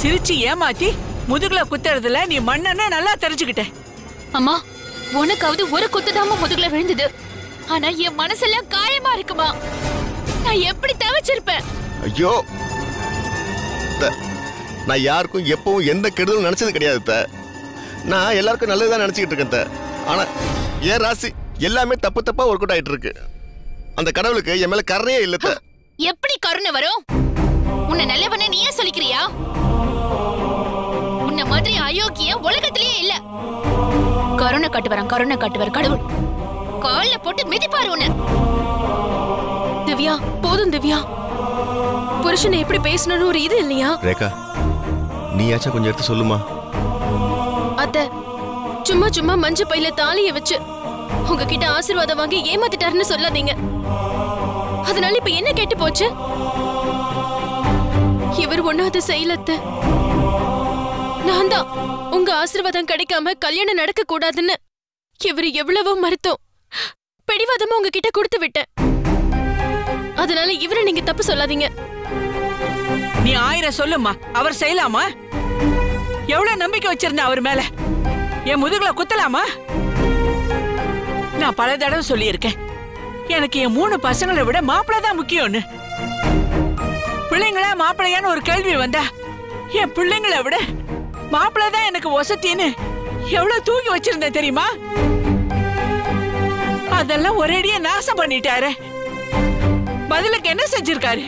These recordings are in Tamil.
சிரிச்சு ஏமாத்தி முதுகுல குத்துறதுல நீ மண்ணன்னு நல்லா தெரிஞ்சுக்கிட்ட. அம்மா, உனக்காவது ஒரு குத்துதாம முதுகுல விழுந்தது. ஆனா என் மனசெல்லாம் காயமா இருக்குமா. நான் எப்படி தவிச்சிருப்பேன். ஐயோ, நான் யாருக்கும் எப்பவும் எந்த கெடுதலும் நினைச்சது கிடையாது. நான் எல்லாருக்கும் நல்லதுதான் நினைச்சுக்கிட்டு இருக்கேன். ஆனா ஏன் ராசி எல்லாமே தப்பு தப்பா ஒர்க் அவுட் ஆயிட்டு இருக்கு. அந்த கடவுளுக்கு என் மேல கருணையே இல்ல. எப்படி கருணை வரும்? உன்னை நல்லவன நீயே சொல்லிக்கிறியா? உன்னை மாதிரி அயோக்கிய உலகத்திலேயே இல்ல. கருணை காட்டுவார் கடவுள். கால்ல போட்டு மிதிப்பாரு உன்னை. திவ்யா, போதும் திவ்யா. புருஷனை எப்படி பேசணும்னு ஒரு இது இல்லையா? ரேகா, நீயாச்சும் கொஞ்சம் எடுத்து சொல்லுமா. அத்தை, சும்மா மஞ்ச பையில தாலிய வச்சு உங்ககிட்ட ஆசீர்வாதம் வாங்கி ஏமாத்திட்டாருன்னு சொல்லாதீங்க. அதனால இப்ப என்ன கேட்டு போச்சு? இவர் ஒண்ணாவது செய்யலத்த. நான் தான் உங்க ஆசீர்வாதம் கிடைக்காம கல்யாணம் நடக்க கூடாதுன்னு இவர் எவ்வளவோ மறுத்தோம் பிடிவாதமா உங்ககிட்ட கொடுத்து விட்டேன். அதனால இவரை நீங்க தப்பு சொல்லாதீங்க. நீ 1000 சொல்லுமா, அவர் செய்யலாமா? எவ்வளவு நம்பிக்கை வச்சிருந்த அவர் மேல. என் முதுகுல குத்தலாமா? நான் பல தடவை சொல்லியிருக்கேன், எனக்கு என் 3 பசங்களை விட மாப்பிள்ளை தான் முக்கியம்னு. பிள்ளைங்களா மாப்பிள்ளையான்னு ஒரு கேள்வி வந்தா என் பிள்ளைங்களை விட மாப்பிள்ளை தான் எனக்கு வசத்தின்னு எவ்வளவு தூக்கி வச்சிருந்தேன் தெரியுமா? அதெல்லாம் ஒரேடியா நாசம் பண்ணிட்டாரு. பதிலுக்கு என்ன செஞ்சிருக்காரு?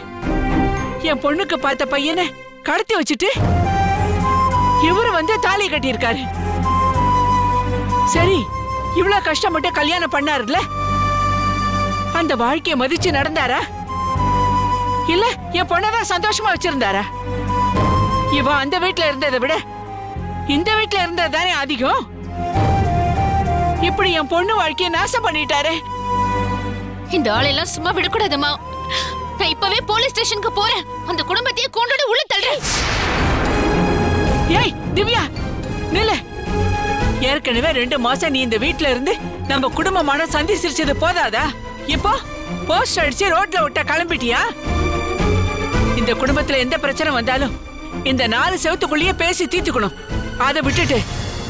என் பொண்ணுக்கு பார்த்த பையனை கடத்தி வச்சுட்டு இவரு வந்து தாலி கட்டியிருக்காரு. சரி, இவ்வளவு கஷ்டப்பட்டு கல்யாணம் பண்ணாருல, அந்த வாழ்க்கையை மதிச்சு நடந்தாரா? இல்ல என் பொண்ணதான் சந்தோஷமா வச்சிருந்தாரா? இவன் அந்த வீட்டுல இருந்ததை விட இந்த வீட்டுல இருந்தது தானே அதிகம். இப்படி என் பொண்ணு வாழ்க்கையை நாசம் பண்ணிட்டாரு. இந்த ஆளெல்லாம் சும்மா விடக்கூடாதுமா. நான் இப்பவே போலீஸ் ஸ்டேஷனுக்கு போறேன். அந்த குடும்பத்தையே கொண்டு உள்ள தள்ளுறேன். ஏய் திவ்யா, நில்ல. ஏற்கனவே 2 மாசம் நீ இந்த வீட்டுல இருந்து நம்ம குடும்பமான சந்தி சிரிச்சது போதாதா? இப்போ போஸ்ட் அடிச்சு ரோட்ல விட்ட கிளம்பிட்டியா? இந்த குடும்பத்துல எந்த பிரச்சனை வந்தாலும் இந்த 4 செவத்துக்குள்ளேயே பேசி தீர்த்துக்கணும். அதை விட்டுட்டு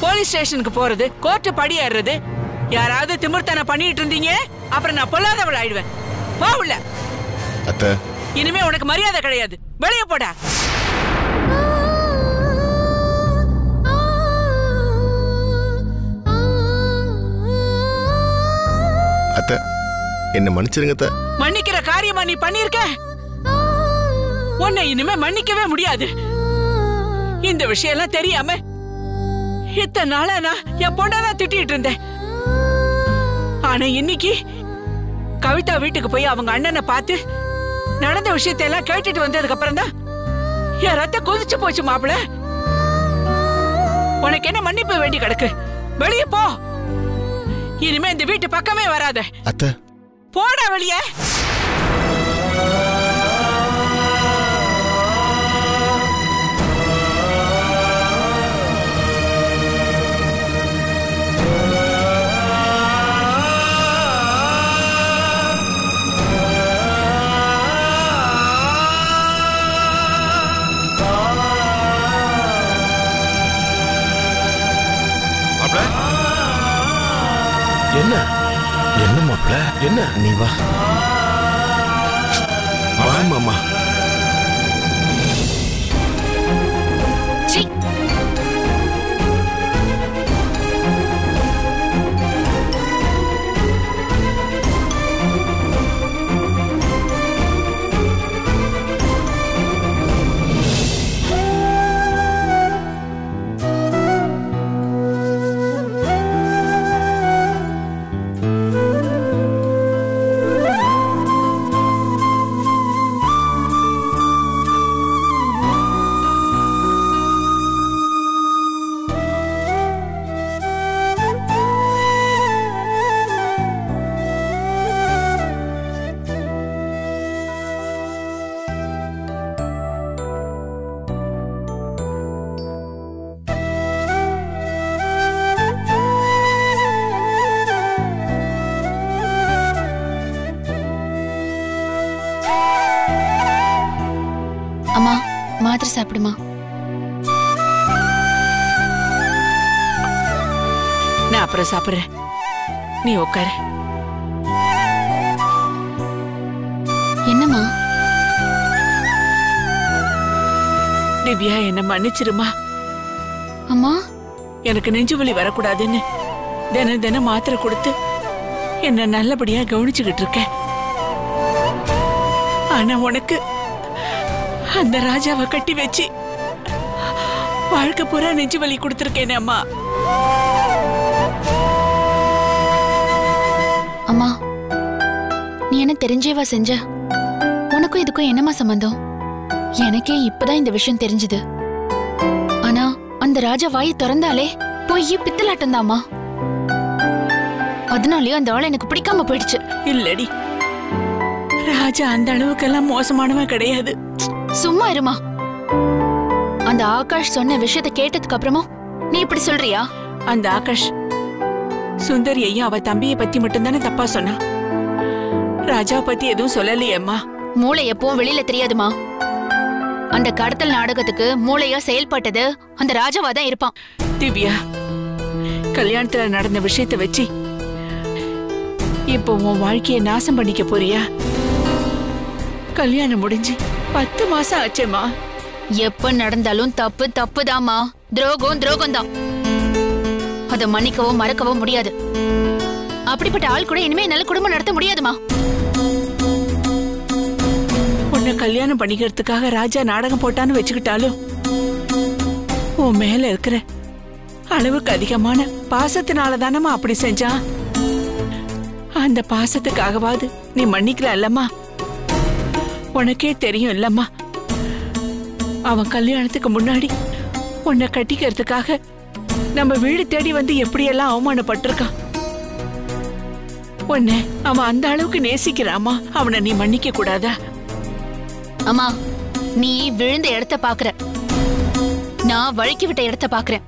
போலீஸ் ஸ்டேஷனுக்கு போறது, கோர்ட்டு படி ஏறுறது, யாராவது திமிர்த்தனை பண்ணிட்டு இருந்தீங்க அப்புறம் நான் பொல்லாதவள் ஆயிடுவேன். போகல. அத்தை, இனிமே உனக்கு மரியாதை கிடையாது. வெளியே போடா. அத்தை, என்ன மன்னிச்சிருங்க அத்தை. மன்னிக்கிற காரியமா நீ பண்ணிருக்க? உன்னை இனிமே மன்னிக்கவே முடியாது. இந்த விஷயம் எல்லாம் தெரியாம இத்தனை நாளா நான் என் பொண்ணதான் திட்டிட்டு இருந்தேன். ஆனா இன்னைக்கு கவிதா வீட்டுக்கு போய் அவங்க அண்ணனை பார்த்து நடந்த விஷயத்தை எல்லாம் கேட்டுட்டு வந்ததுக்கு அப்புறம் தான் என் ரத்தம் கொதிச்சு போச்சு. மாப்பிள, உனக்கு என்ன மன்னிப்பு வேண்டி கிடக்கு? வெளியே போ. இனிமே இந்த வீட்டு பக்கமே வராத. அத்தை, போடா வெளியே. என்ன என்ன மாப்பிள்ள, என்ன? நீ வா வா மாமா. அம்மா, மாத்திரை சாப்பிடுமா. அப்புறம் சாப்பிடுறேன். நீ உட்காரு. என்னம்மா? திவ்யா, என்ன மன்னிச்சிருமா. அம்மா, எனக்கு நெஞ்சு வலி வரக்கூடாதுன்னு தினம் தினம் மாத்திரை கொடுத்து என்ன நல்லபடியா கவனிச்சுக்கிட்டு இருக்கேன். ஆனா உனக்கு அந்த ராஜாவை கட்டி வச்சு வாழ்க்கை பூரா நெஞ்சு வலி கொடுத்துருக்கேனே அம்மா. அம்மா, நீ என்ன தெரிஞ்சேவா செஞ்ச? உனக்கும் இதுக்கும் என்னம்மா சம்பந்தம்? எனக்கே இப்பதான் இந்த விஷயம் தெரிஞ்சது. ஆனா அந்த ராஜா வாயை திறந்தாலே போய் பித்தலாட்டம் தாமா. அதனாலயே அந்த ஆளை எனக்கு பிடிக்காம போயிடுச்சு. இல்லடி, ராஜா அந்த அளவுக்கெல்லாம் மோசமானவன் கிடையாது. சும்மா இருமா. அந்த ஆகாஷ் சொன்ன விஷயத்தை கேட்டதுக்கு அப்புறமா நீ இப்படி சொல்றியா? அந்த ஆகாஷ் சுந்தரி ஐயா அவ தம்பியை பத்தி மட்டும்தானே தப்பா சொன்னா. ராஜாவை பத்தி எதுவும் சொல்லலையேம்மா. மூளை எப்பவும் வெளியில தெரியாதுமா. அந்த கடத்தல் நாடகத்துக்கு மூளையா செயல்பட்டது அந்த ராஜாவா தான் இருப்பான். திவ்யா, கல்யாணத்துல நடந்த விஷயத்தை வச்சு இப்போ உன் வாழ்க்கையை நாசம் பண்ணிக்க போறியா? கல்யாணம் முடிஞ்சு 10 மாசம் ஆச்சேம்மா. எப்ப நடந்தாலும் தப்பு தப்புதாம்மா. துரோகம் துரோகம் தான். அதை மன்னிக்கவோ மறக்கவோ முடியாது. அப்படிப்பட்ட ஆள் கூட இனிமே நல்ல குடும்பம் நடத்த முடியாதுமா. உன்னை கல்யாணம் பண்ணிக்கிறதுக்காக ராஜா நாடகம் போட்டான்னு வச்சுக்கிட்டாலும் உன் மேல இருக்கிற அளவுக்கு அதிகமான பாசத்தினால தானம்மா அப்படி செஞ்சான். அந்த பாசத்துக்காகவாது நீ மன்னிக்கல அல்லம்மா? உனக்கே தெரியும் இல்லம்மா, அவன் கல்யாணத்துக்கு முன்னாடி உன்னை கட்டிக்கிறதுக்காக நம்ம வீடு தேடி வந்து எப்படியெல்லாம் அவமானப்பட்டிருக்கான். உன்னை அவன் அந்த அளவுக்கு நேசிக்கிறாமா. அவனை நீ மன்னிக்க கூடாதா? அம்மா, நீ விழுந்த இடத்த பாக்குற, நான் வழுக்கி விட்ட இடத்த பாக்குறேன்.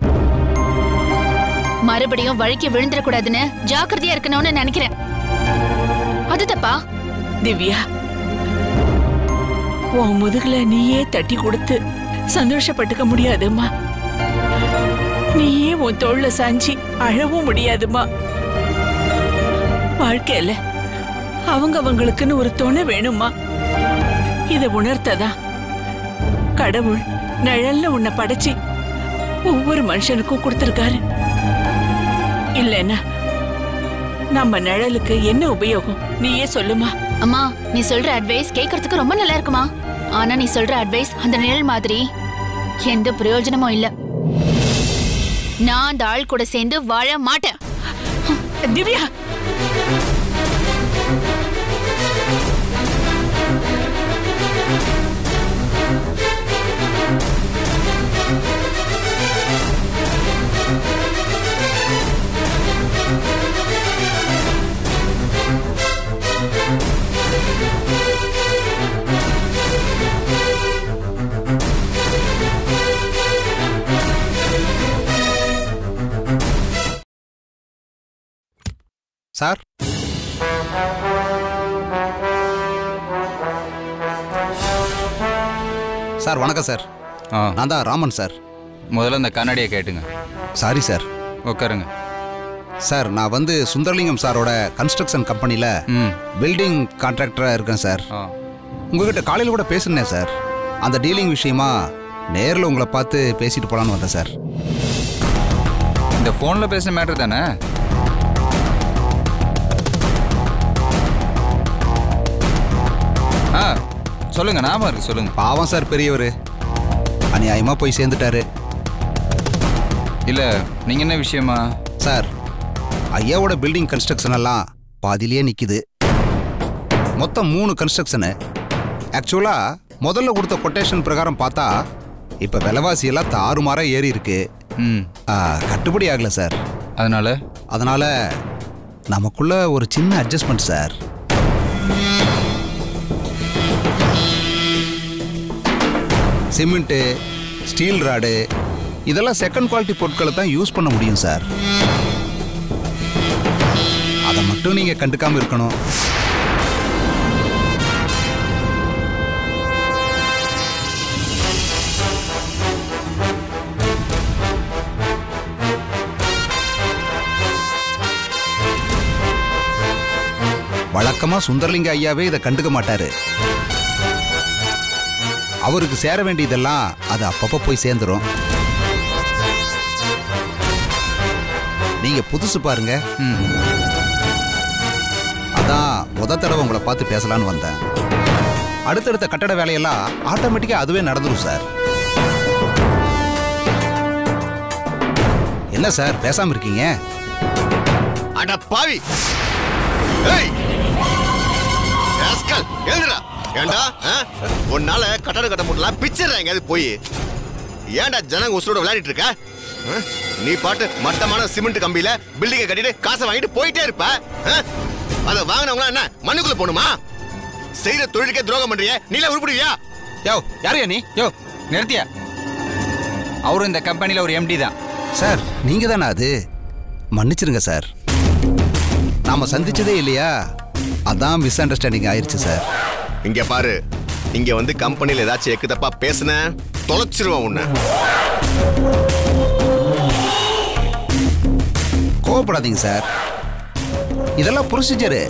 மறுபடியும் வழுக்கி விழுந்துடக்கூடாதுன்னு ஜாக்கிரதையா இருக்கணும்னு நினைக்கிறேன். அது தப்பா? திவ்யா, உன் முதுகுல நீயே தட்டி கொடுத்து சந்தோஷப்பட்டுக்க முடியாதுமா. நீயே உன் தோள்ல சாஞ்சி அழவும் முடியாதுமா. வாழ்க்கையில அவங்களுக்குன்னு ஒரு துணை வேணுமா. இத உணர்த்ததா கடவுள் நிழல்ல உன்னை படைச்சு ஒவ்வொரு மனுஷனுக்கும் கொடுத்திருக்காரு. இல்லைன்னா நம்ம நிழலுக்கு என்ன உபயோகம்? நீயே சொல்லுமா. அம்மா, நீ சொல்ற அட்வைஸ் கேட்கறதுக்கு ரொம்ப நல்லா இருக்குமா. ஆனா நீ சொல்ற அட்வைஸ் அந்த நிழல் மாதிரி எந்த பிரயோஜனமும் இல்ல. நான் அந்த ஆள் கூட சேர்ந்து வாழ மாட்டேன். திவ்யா, சார், சார் வணக்கம் சார். நான் தான் ராமன் சார். முதல்ல இந்த கண்ணாடியை கேட்டுங்க. Sorry sir. உட்காருங்க. சார், நான் வந்து சுந்தரலிங்கம் சாரோட கன்ஸ்ட்ரக்ஷன் கம்பெனியில் பில்டிங் கான்ட்ராக்டராக இருக்கேன் சார். உங்ககிட்ட காலையில் கூட பேசுனேன் சார். அந்த டீலிங் விஷயமா நேரில் உங்களை பார்த்து பேசிட்டு போகலான்னு வந்தேன் சார். இந்த ஃபோனில் பேசின மேட்ரு தானே? சொல்லுங்க. ஞாபகம் இருக்கு, சொல்லுங்க. பாவம் சார், பெரியவர் அநியாயமாக போய் சேர்ந்துட்டாரு. இல்லை, நீங்கள் என்ன விஷயமா? சார், ஐயாவோட பில்டிங் கன்ஸ்ட்ரக்ஷன் எல்லாம் பாதியிலேயே நிற்கிது. மொத்தம் 3 கன்ஸ்ட்ரக்ஷனு. ஆக்சுவலாக முதல்ல கொடுத்த கொட்டேஷன் பிரகாரம் பார்த்தா இப்போ விலைவாசி எல்லாம் தாறுமாறாக ஏறி இருக்கு. கட்டுப்படி ஆகலை சார். அதனால நமக்குள்ள ஒரு சின்ன adjustment sir. Cement, steel rod இதெல்லாம் செகண்ட் குவாலிட்டி பொருட்களை தான் யூஸ் பண்ண முடியும் சார். அதை மட்டும் நீங்கள் கண்டுக்காமல் இருக்கணும். சாதாரணமா சுந்தரலிங்க ஐயாவே இதை கண்டுக்க மாட்டாரு. அவருக்கு சேர வேண்டியதெல்லாம் அது அப்பப்ப போய் சேர்ந்துரும். நீங்க புதுசு பாருங்க. அதான் முத தடவை உங்களை பார்த்து பேசலான்னு வந்தேன். அடுத்தடுத்த கட்டட வேலையெல்லாம் ஆட்டோமேட்டிக்கா அதுவே நடந்துரும் சார். என்ன சார் பேசாம இருக்கீங்க? அட பாவி, ஏய் ராஸ்கல், எழுந்துடா. ஏண்டா உன்னால கட்டட கட்ட முடியலாம் பிச்சர்றாங்க. அது போய் ஏன்டா ஜனங்க உசுரோட விளையாடிட்டு இருக்க? நீ பாட்டு மட்டமான சிமெண்ட் கம்பியில பில்டிங்கை கட்டிட்டு காசை வாங்கிட்டு போயிட்டே இருப்ப. அதை வாங்கினவங்களா என்ன மண்ணுக்குள்ள போகணுமா? செய்யற தொழிலுக்கே துரோகம் பண்றிய, நீல உருப்பிடுவியா? யோ யாரையா நீ? யோ நிறுத்தியா? அவரும் இந்த கம்பெனில ஒரு எம்டி தான் சார். நீங்க தானே அது? மன்னிச்சிருங்க சார், நாம சந்திச்சதே இல்லையா, அதான் மிஸ் அண்டர்ஸ்டாண்டிங் ஆயிருச்சு சார். இங்க பாரு, இங்க வந்து கம்பெனில ஏதாச்சும் எக்கு தப்பா பேசுன தொலைச்சிருவான் உன்னை. கோவப்படாதீங்க சார், இதெல்லாம் ப்ரொசீஜரு.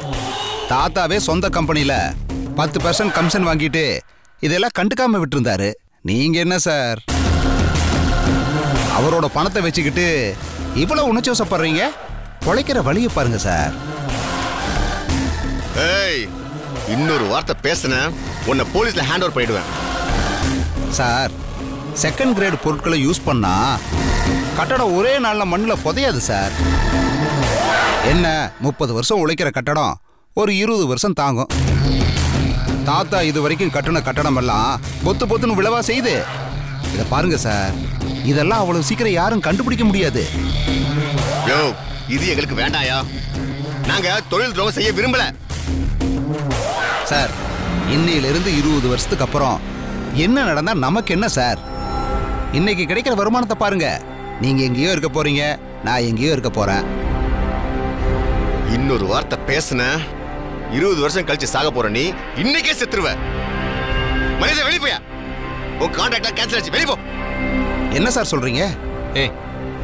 தாத்தாவே சொந்த கம்பெனியில 10% கமிஷன் வாங்கிட்டு இதெல்லாம் கண்டுக்காம விட்டுருந்தாரு. நீங்க என்ன சார் அவரோட பணத்தை வச்சுக்கிட்டு இவ்வளவு உணர்ச்சிவசப்படுறீங்க? பொழைக்கிற வழியை பாருங்க சார். ஏய், இன்னொரு வார்த்தை பேசுன உன்னை போலீஸ்ல ஹேண்ட் ஓவர் பண்ணிடுவேன். சார், செகண்ட் கிரேட் பொருட்களை யூஸ் பண்ணா கட்டடம் ஒரே நாள்ல மண்ணில் புதையாது சார். என்ன 30 வருஷம் உழைக்கிற கட்டடம் ஒரு 20 வருஷம் தாங்கும். தாத்தா இது வரைக்கும் கட்டின கட்டடம் எல்லாம் பொத்து பொத்துன்னு விழவா செய்யுது. இதை பாருங்க சார், இதெல்லாம் அவ்வளவு சீக்கிரம் யாரும் கண்டுபிடிக்க முடியாது. யோ, இது எங்களுக்கு வேண்டாயா? நாங்க தொழில் துரோகம் செய்ய விரும்பல சார். இன்னையிலிருந்து 20 வருஷத்துக்கு அப்புறம் என்ன நடந்தா நமக்கு என்ன சார்? இன்னைக்கு கிடைக்கிற வருமானத்தை பாருங்க. நீங்க எங்கேயோ இருக்க போறீங்க, நான் எங்கேயோ இருக்க போறேன். இன்னொரு வார்த்தை பேசுன 20 வருஷம் கழிச்சு சாக போற நீ இன்னைக்கே செத்துருவ. மனித வெளிய போயா, உன் கான்ட்ராக்டா கேன்சல் ஆச்சு, வெளிய போ. என்ன சார் சொல்றீங்க? ஏய்,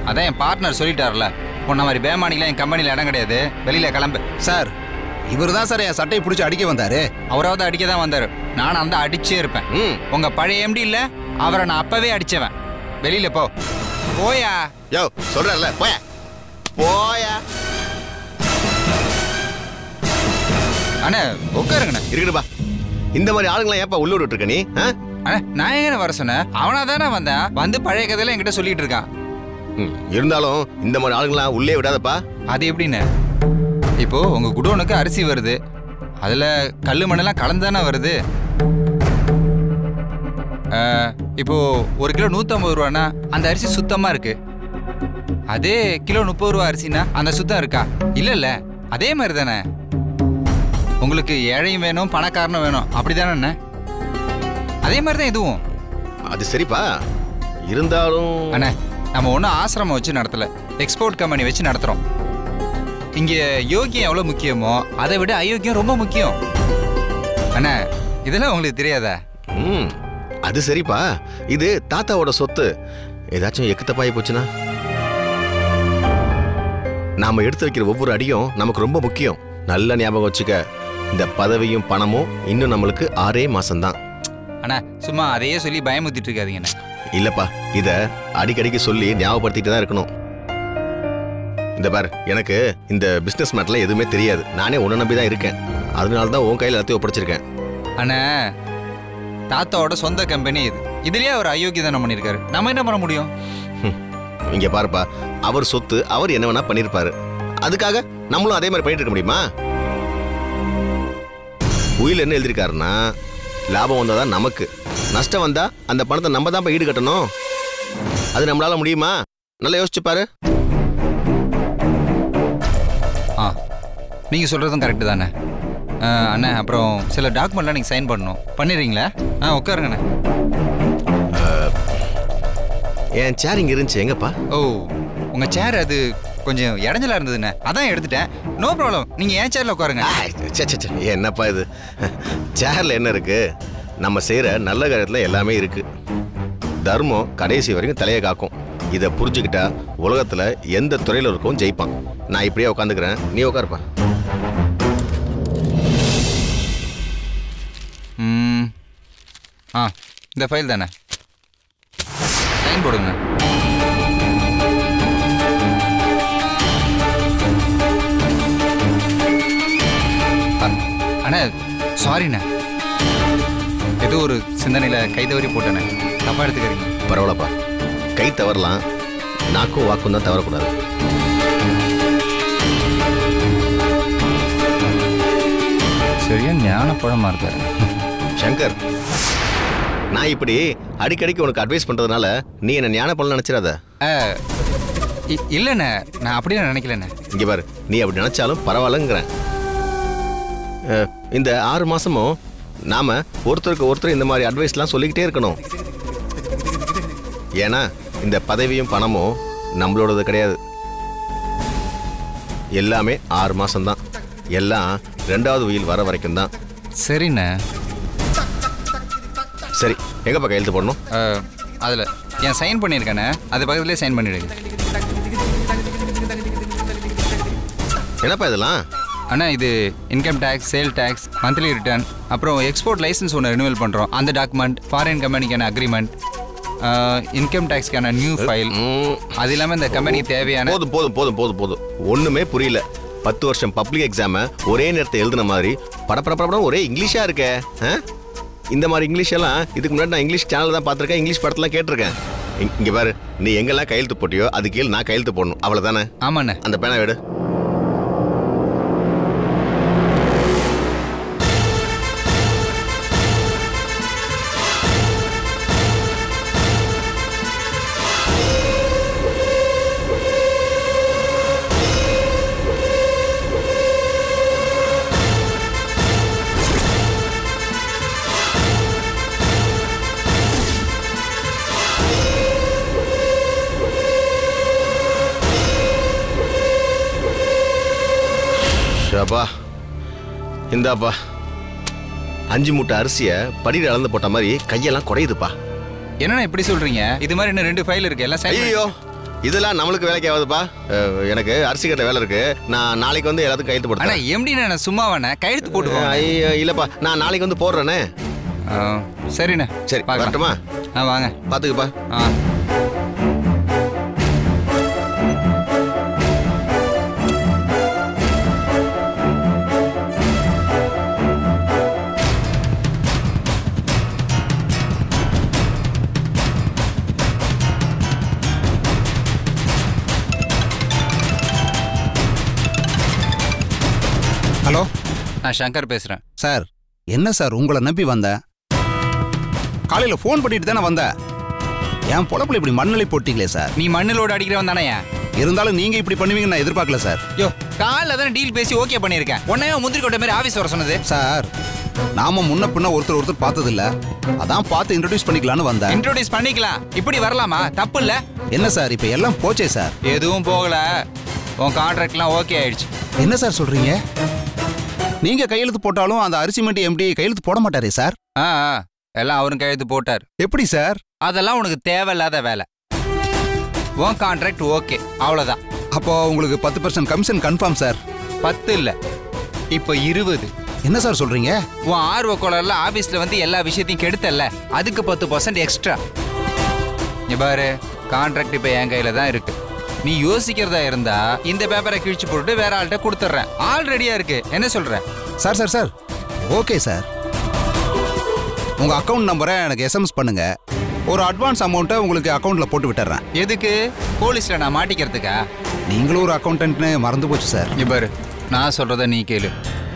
அதான் என் பார்ட்னர் சொல்லிட்டார்ல, உன்ன மாதிரி பேமானிலாம் என் கம்பெனியில் இடம் கிடையாது, வெளியில கிளம்பு. சார், இவர் தான் சார் என் சட்டையை பிடிச்சி அடிக்க வந்தாரு. அவராவது அடிக்க தான் வந்தாரு, நானும் அந்த அடிச்சே இருப்பேன். உங்க பழைய எம்டி இல்ல, அவரை நான் அப்பவே அடிச்சவன். வெளியில போ. போயா. யோ சொல்றல, போயா போயா. அண்ணா உட்காருங்கண்ணா. இருக்கட்டுப்பா, இந்த மாதிரி ஆளுங்களாம் ஏப்பா உள்ள விட்டு இருக்க நீ? அண்ணா நான் எங்க வர சொன்னேன்? அவனா தானே வந்தேன், வந்து பழைய கதையில என்கிட்ட சொல்லிட்டு இருக்கான். இருந்தாலும் இந்த மாதிரி ஆளுங்களாம் உள்ளே விடாதப்பா. அது எப்படின்னு? இப்போ உங்க குடோனுக்கு அரிசி வருது, அதுல கல்லு மண்ணெல்லாம் கலந்தானே வருது. இப்போ 1 கிலோ 150 ரூபானா அந்த அரிசி சுத்தமா இருக்கு. அதே கிலோ 30 ரூபா அரிசினா அந்த சுத்தம் இருக்கா? இல்ல, அதே மாதிரி தானே. உங்களுக்கு ஏழையும் வேணும், பணக்காரனும் வேணும், அப்படிதானே? அதே மாதிரி தான் இதுவும். அது சரிப்பா, இருந்தாலும் அண்ணே நம்ம ஒன்றும் ஆசிரமம் வச்சு நடத்தல, எக்ஸ்போர்ட் கம்பெனி வச்சு நடத்துறோம். இங்க யோகியம் எவ்வளவு முக்கியமோ அதை விட அயோக்கியம் ரொம்ப முக்கியம். அண்ணா இதெல்லாம் உங்களுக்கு தெரியாதா? அது சரிப்பா, இது தாத்தாவோட சொத்து. ஏதாச்சும் எக்கு தப்பாயி போச்சுன்னா நாம எடுத்து வைக்கிற ஒவ்வொரு அடியும் நமக்கு ரொம்ப முக்கியம். நல்ல ஞாபகம் வச்சுக்க, இந்த பதவியும் பணமும் இன்னும் நம்மளுக்கு 6 மாசம்தான். அண்ணா சும்மா அதையே சொல்லி பயமுத்திட்டு இருக்காதீங்கண்ணா. இல்லப்பா, இத அடிக்கடிக்கு சொல்லி ஞாபகப்படுத்திட்டு தான் இருக்கணும். இந்த பார், எனக்கு இந்த பிசினஸ் மேட்டர்ல எதுவுமே தெரியாது. நானே உன்னை நம்பி தான் இருக்கேன். அதனால தான் உன் கையில் எல்லாத்தையும் ஒப்படைச்சிருக்கேன். அண்ணா தாத்தாவோட சொந்த கம்பெனி இது, இதுலயே அவர் அயோக்கியம் பண்ணிருக்காரு, நம்ம என்ன பண்ண முடியும்? இங்க பாருப்பா, அவர் சொத்து, அவர் என்ன வேணா பண்ணிருப்பாரு. அதுக்காக நம்மளும் அதே மாதிரி பண்ணிட்டு இருக்க முடியுமா? உயில என்ன எழுதிருக்காருன்னா, லாபம் வந்தாதான் நமக்கு, நஷ்டம் வந்தா அந்த பணத்தை நம்ம தான் ஈடு கட்டணும். அது நம்மளால முடியுமா? நல்லா யோசிச்சு பாரு. நீங்க சொல்றதும் கரெக்டு தானே அண்ணா. அப்புறம் சில டாக்குமெண்ட்லாம் நீங்க சைன் பண்ணணும், பண்ணிடுறீங்களா? உட்காருங்கண்ணே. என் சேர் இங்க இருந்துச்சு, எங்கப்பா? ஓ, உங்க சேர் அது கொஞ்சம் இடைஞ்சலா இருந்ததுண்ணே, அதான் எடுத்துட்டேன். நோ ப்ராப்ளம், நீங்க என் சேர்ல உட்காருங்க. என்னப்பா இது, சேர்ல என்ன இருக்கு? நம்ம செய்யற நல்ல காரியத்துல எல்லாமே இருக்கு. தர்மம் கடைசி வரைக்கும் தலையை காக்கும். இதை புரிஞ்சுக்கிட்டா உலகத்துல எந்த துறையில இருக்கும் ஜெயிப்பான். நான் இப்படியே உட்காந்துக்கிறேன், நீ உட்காருப்பா. இந்த ஃபைல் தானே, சைன் போடுங்க. அண்ணா சாரிண்ணே, ஏதோ ஒரு சிந்தனையில் கை தவறி போட்டேண்ணே, தப்பா எடுத்துக்கிறீங்க. பரவாயில்லப்பா, கை தவறலாம், நாக்கும் வாக்கும் தான் தவறக்கூடாது. சரியா ஞான பழமா இருக்காரு சங்கர். நான் இப்படி அடிக்கடிக்கு உனக்கு அட்வைஸ் பண்றதுனால நீ என்ன ஞான பழம் நினைச்சிடாத. இல்லைண்ணே, நான் அப்படியே நினைக்கலண்ணே. இங்க பாரு, நீ அப்படி நினைச்சாலும் பரவாயில்லங்கிறேன். இந்த 6 மாசமும் நாம ஒருத்தருக்கு ஒருத்தர் இந்த மாதிரி அட்வைஸ்லாம் சொல்லிக்கிட்டே இருக்கணும். ஏன்னா இந்த பதவியும் பணமும் நம்மளோடது கிடையாது. எல்லாமே 6 மாசம்தான். எல்லாம் 2வது உயில் வர வரைக்கும் தான். சரிண்ணே. சரி, எங்கப்பா கையெழுத்து போடணும்? அதில் என் சைன் பண்ணியிருக்கேண்ணே, அது பக்கத்துலேயே சைன் பண்ணிவிடுங்க. என்னப்பா இதெல்லாம்? அண்ணா இது income tax, sale tax, monthly return, அப்புறம் எக்ஸ்போர்ட் லைசன்ஸ் ஒன்று ரினிவல் பண்ணுறோம், அந்த டாக்குமெண்ட், ஃபாரின் கம்பெனிக்கான அக்ரிமெண்ட், இன்கம் டேக்ஸ்க்கான நியூ ஃபைல், அது இல்லாமல் இந்த கம்பெனிக்கு தேவையான. போதும் போதும் போதும் போதும் போதும், ஒன்றுமே புரியல. 10 வருஷம் பப்ளிக் எக்ஸாமை ஒரே நேரத்தை எழுதுன மாதிரி படப்படப்படம் ஒரே இங்கிலீஷாக இருக்கே. இந்த மாதிரி இங்கிலீஷ் எல்லாம் இதுக்கு முன்னாடி நான் இங்கிலீஷ் சேனல் தான் பார்த்துருக்கேன், இங்கிலீஷ் படத்தெல்லாம் கேட்டிருக்கேன். இங்கே பாரு, நீ எங்கெல்லாம் கையெழுத்து போட்டியோ அது கீழே நான் கையெழுத்து போடணும், அவ்வளோதானே? ஆமாண்ணே. அந்த பேனா விடு. ஷபா, இந்தாப்பா 5 மூட்டை அரிசியை படியில் அளந்து போட்ட மாதிரி கையெல்லாம் குறையுதுப்பா. என்னண்ணா இப்படி சொல்றீங்க? இது மாதிரி இன்னும் 2 ஃபைல் இருக்கு, எல்லாம் சைன். ஐயோ, இதெல்லாம் நம்மளுக்கு வேலைக்கு ஆகுதுப்பா. எனக்கு அரிசி கட்ட வேலை இருக்கு, நான் நாளைக்கு வந்து எல்லாத்துக்கும் கையெழுத்து போடுறேன். ஆனால் எப்படி நான் சும்மாவாண்ணே கையெழுத்து போட்டு? ஐயோ இல்லப்பா, நான் நாளைக்கு வந்து போடுறேனே. சரிண்ணே. சரி, வரட்டுமா? வாங்க, பார்த்துக்குப்பா. ஹலோ, நான் சங்கர் பேசுகிறேன். சார். என்ன சார், உங்களை நம்பி வந்தேன். காலையில் ஃபோன் பண்ணிட்டு தானே வந்தேன். என் பொழப்பில் இப்படி மண்ணலை போட்டீங்களே சார். நீ மண்ணிலோடு அடிக்கிறவன் தானே? இருந்தாலும் நீங்க இப்படி பண்ணுவீங்கன்னு நான் எதிர்பார்க்கல சார். யோ, காலைல தான் டீல் பேசி ஓகே பண்ணியிருக்கேன். உன்னையே முந்திரி கொட்ட மாதிரி ஆஃபீஸ் வர சொன்னது சார். நாம முன்ன பின்ன ஒருத்தர் பார்த்தது இல்ல, அதான் பார்த்து இன்ட்ரோடியூஸ் பண்ணிக்கலான்னு வந்தேன். இன்ட்ரோடியூஸ் பண்ணிக்கலாம், இப்படி வரலாமா? தப்பு இல்ல. என்ன சார், இப்ப எல்லாம் போச்சே சார். எதுவும் போகல, உன் கான்ட்ராக்ட்லாம் ஓகே ஆயிடுச்சு. என்ன சார் சொல்றீங்க? நீங்க கையெழுத்து போட்டாலும் அந்த அரிசி மண்டி எம்டி கையெழுத்து போட மாட்டாரே சார். எல்லாம் அவரும் கையெழுத்து போட்டார். எப்படி சார்? அதெல்லாம் உனக்கு தேவையில்லாத வேலை. உன் கான்ட்ராக்ட் ஓகே, அவ்வளவுதான். அப்போ உங்களுக்கு 10% கமிஷன் கன்ஃபார்ம் சார். 10 இல்ல, இப்போ 20. என்ன சார் சொல்றீங்க? உன் ஆர்வ கோளர்ல ஆபீஸ்ல வந்து எல்லா விஷயத்தையும் கெடுத்தல்ல, அதுக்கு 10% எக்ஸ்ட்ரா. நீ பாரு, கான்ட்ராக்ட் இப்ப என் கையில தான் இருக்கு. நீ யோசிக்கிறதா இருந்தா இந்த பேப்பரை கிழிச்சு போட்டு வேற ஆள்கிட்ட கொடுத்துட்றேன். ஆல் ரெடியா இருக்கு, என்ன சொல்ற? Sir sir sir, okay sir. உங்க அக்கௌண்ட் நம்பரை எனக்கு எஸ்எம்எஸ் பண்ணுங்க. ஒரு அட்வான்ஸ் அமௌண்ட்டை உங்களுக்கு அக்கௌண்ட்ல போட்டு விட்டுறேன். எதுக்கு? போலீஸ்ல நான் மாட்டிக்கிறதுக்கா? நீங்களும் ஒரு அக்கௌண்டன்ட்னு மறந்து போச்சு சார். நீ பாரு, நான் சொல்றத நீ கேளு.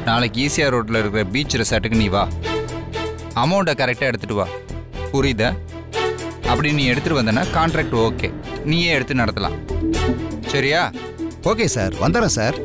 நாளைக்கு ஈசிஆர் ரோட்ல இருக்கிற பீச் ரெசார்ட்டுக்கு நீ வா. அமௌண்ட்டை கரெக்டாக எடுத்துட்டு வா, புரியுதா? அப்படி நீ எடுத்துட்டு வந்தனா கான்ட்ராக்ட் ஓகே, நீயே எடுத்து நடத்தலாம். சரியா? ஓகே சார், வந்துடுறேன் சார்.